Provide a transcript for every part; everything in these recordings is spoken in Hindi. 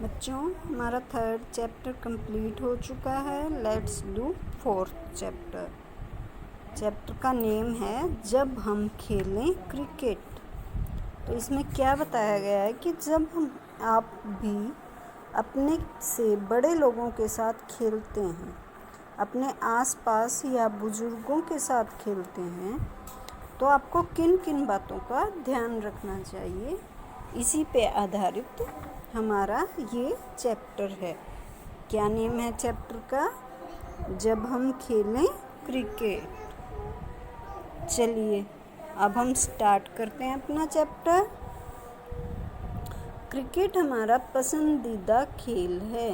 बच्चों, हमारा थर्ड चैप्टर कंप्लीट हो चुका है। Let's do fourth chapter. Chapter का नेम है जब हम खेलें क्रिकेट। तो इसमें क्या बताया गया है कि जब आप भी अपने से बड़े लोगों के साथ खेलते हैं, अपने आसपास या बुजुर्गों के साथ खेलते हैं, तो आपको किन किन बातों का ध्यान रखना चाहिए, इसी पे आधारित हमारा ये चैप्टर है। क्या नेम है चैप्टर का? जब हम खेलें क्रिकेट। चलिए अब हम स्टार्ट करते हैं अपना चैप्टर। क्रिकेट हमारा पसंदीदा खेल है।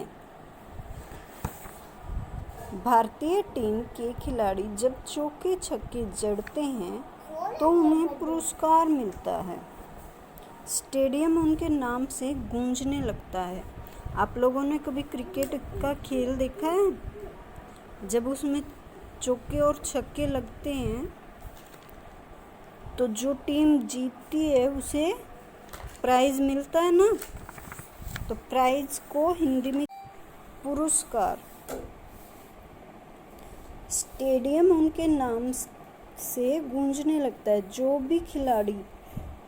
भारतीय टीम के खिलाड़ी जब चौके छक्के जड़ते हैं तो उन्हें पुरस्कार मिलता है। स्टेडियम उनके नाम से गूंजने लगता है। आप लोगों ने कभी क्रिकेट का खेल देखा है? जब उसमें चौके और छक्के लगते हैं तो जो टीम जीतती है उसे प्राइज मिलता है ना। तो प्राइज को हिंदी में पुरस्कार। स्टेडियम उनके नाम से गूंजने लगता है। जो भी खिलाड़ी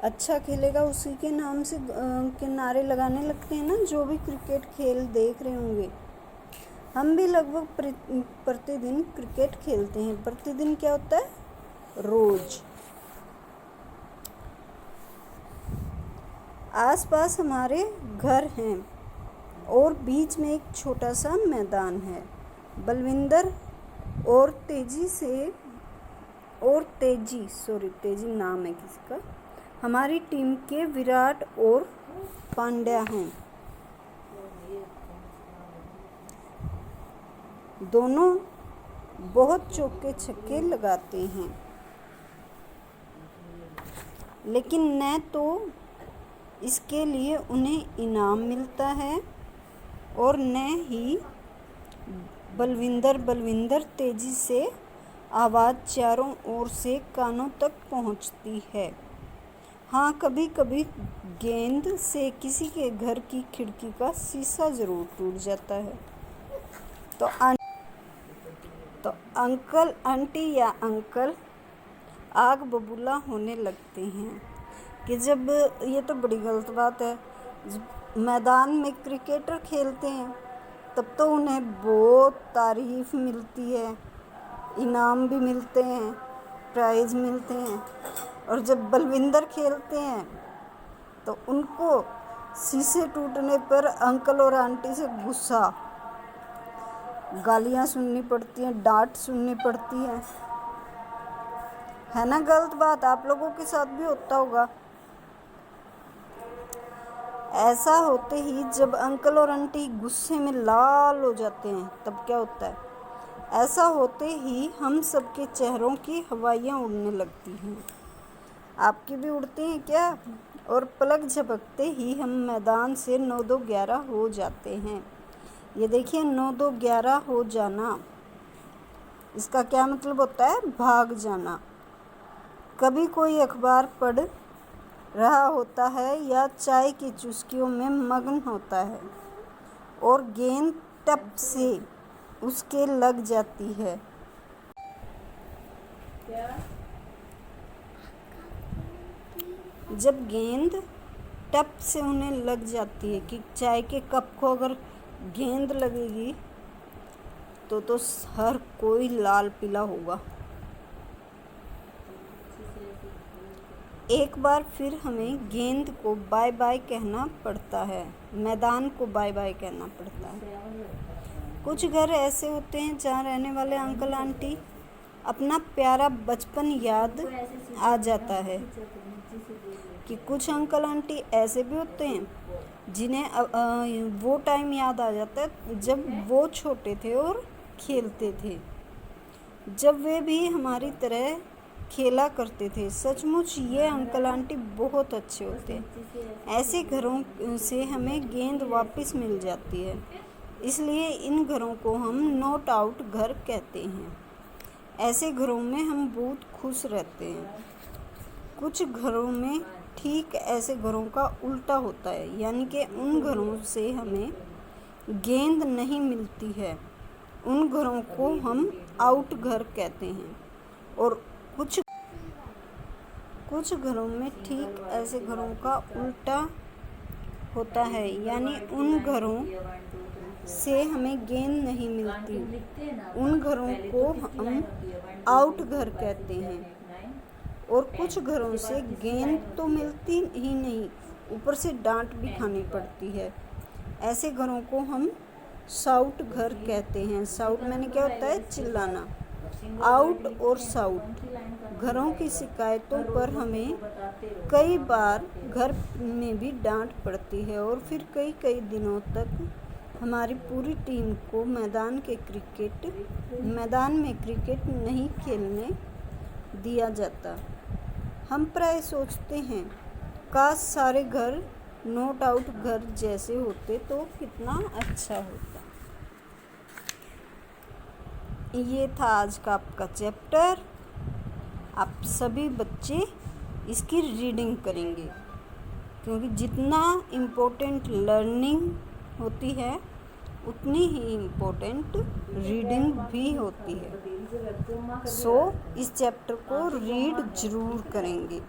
अच्छा खेलेगा उसी के नाम से के नारे लगाने लगते हैं ना। जो भी क्रिकेट खेल देख रहे होंगे, हम भी लगभग प्रतिदिन क्रिकेट खेलते हैं। प्रतिदिन क्या होता है? रोज। आसपास हमारे घर हैं और बीच में एक छोटा सा मैदान है। बलविंदर और तेजी नाम है किसी का, हमारी टीम के विराट और पांड्या हैं। दोनों बहुत चौके छक्के लगाते हैं, लेकिन न तो इसके लिए उन्हें इनाम मिलता है और न ही बलविंदर तेजी से आवाज़ चारों ओर से कानों तक पहुंचती है। हाँ, कभी कभी गेंद से किसी के घर की खिड़की का शीशा ज़रूर टूट जाता है। तो अंकल आंटी या अंकल आग बबूला होने लगते हैं कि जब, ये तो बड़ी गलत बात है, मैदान में क्रिकेटर खेलते हैं तब तो उन्हें बहुत तारीफ मिलती है, इनाम भी मिलते हैं, प्राइज़ मिलते हैं। और जब बलविंदर खेलते हैं तो उनको शीशे टूटने पर अंकल और आंटी से गुस्सा, गालियाँ सुननी पड़ती हैं, डांट सुननी पड़ती है ना। गलत बात आप लोगों के साथ भी होता होगा। ऐसा होते ही जब अंकल और आंटी गुस्से में लाल हो जाते हैं तब क्या होता है? ऐसा होते ही हम सबके चेहरों की हवाइयाँ उड़ने लगती हैं। आपकी भी उड़ती हैं क्या? और पलक झपकते ही हम मैदान से 9-2-11 हो जाते हैं। ये देखिए, 9-2-11 हो जाना, इसका क्या मतलब होता है? भाग जाना। कभी कोई अखबार पढ़ रहा होता है या चाय की चुस्कियों में मग्न होता है और गेंद टप से उसके लग जाती है। जब गेंद टप से उन्हें लग जाती है कि चाय के कप को अगर गेंद लगेगी तो हर कोई लाल पीला होगा। एक बार फिर हमें गेंद को बाय बाय कहना पड़ता है, मैदान को बाय बाय कहना पड़ता है। कुछ घर ऐसे होते हैं जहाँ रहने वाले अंकल आंटी अपना प्यारा बचपन याद आ जाता है कि कुछ अंकल आंटी ऐसे भी होते हैं जिन्हें वो टाइम याद आ जाता है जब वो छोटे थे और खेलते थे, जब वे भी हमारी तरह खेला करते थे। सचमुच ये अंकल आंटी बहुत अच्छे होते हैं। ऐसे घरों से हमें गेंद वापस मिल जाती है, इसलिए इन घरों को हम नॉट आउट घर कहते हैं। ऐसे घरों में हम बहुत खुश रहते हैं। कुछ घरों में ठीक ऐसे घरों का उल्टा होता है, यानी कि उन घरों से हमें गेंद नहीं मिलती है, उन घरों को हम आउट घर कहते हैं। और कुछ घरों में ठीक ऐसे घरों का उल्टा होता है, यानी उन घरों से हमें गेंद नहीं मिलती, उन घरों को हम आउट घर कहते हैं। और कुछ घरों से गेंद तो मिलती ही नहीं, ऊपर से डांट भी खानी पड़ती है, ऐसे घरों को हम साउट घर कहते हैं। साउट मैंने क्या होता है? चिल्लाना। आउट और साउट घरों की शिकायतों पर हमें कई बार घर में भी डांट पड़ती है और फिर कई दिनों तक हमारी पूरी टीम को मैदान में क्रिकेट नहीं खेलने दिया जाता। हम प्राय सोचते हैं, काश सारे घर नॉट आउट घर जैसे होते तो कितना अच्छा होता। ये था आज का आपका चैप्टर। आप सभी बच्चे इसकी रीडिंग करेंगे, क्योंकि जितना इम्पोर्टेंट लर्निंग होती है उतनी ही इम्पोर्टेंट रीडिंग भी होती है। सो इस चैप्टर को रीड ज़रूर करेंगे।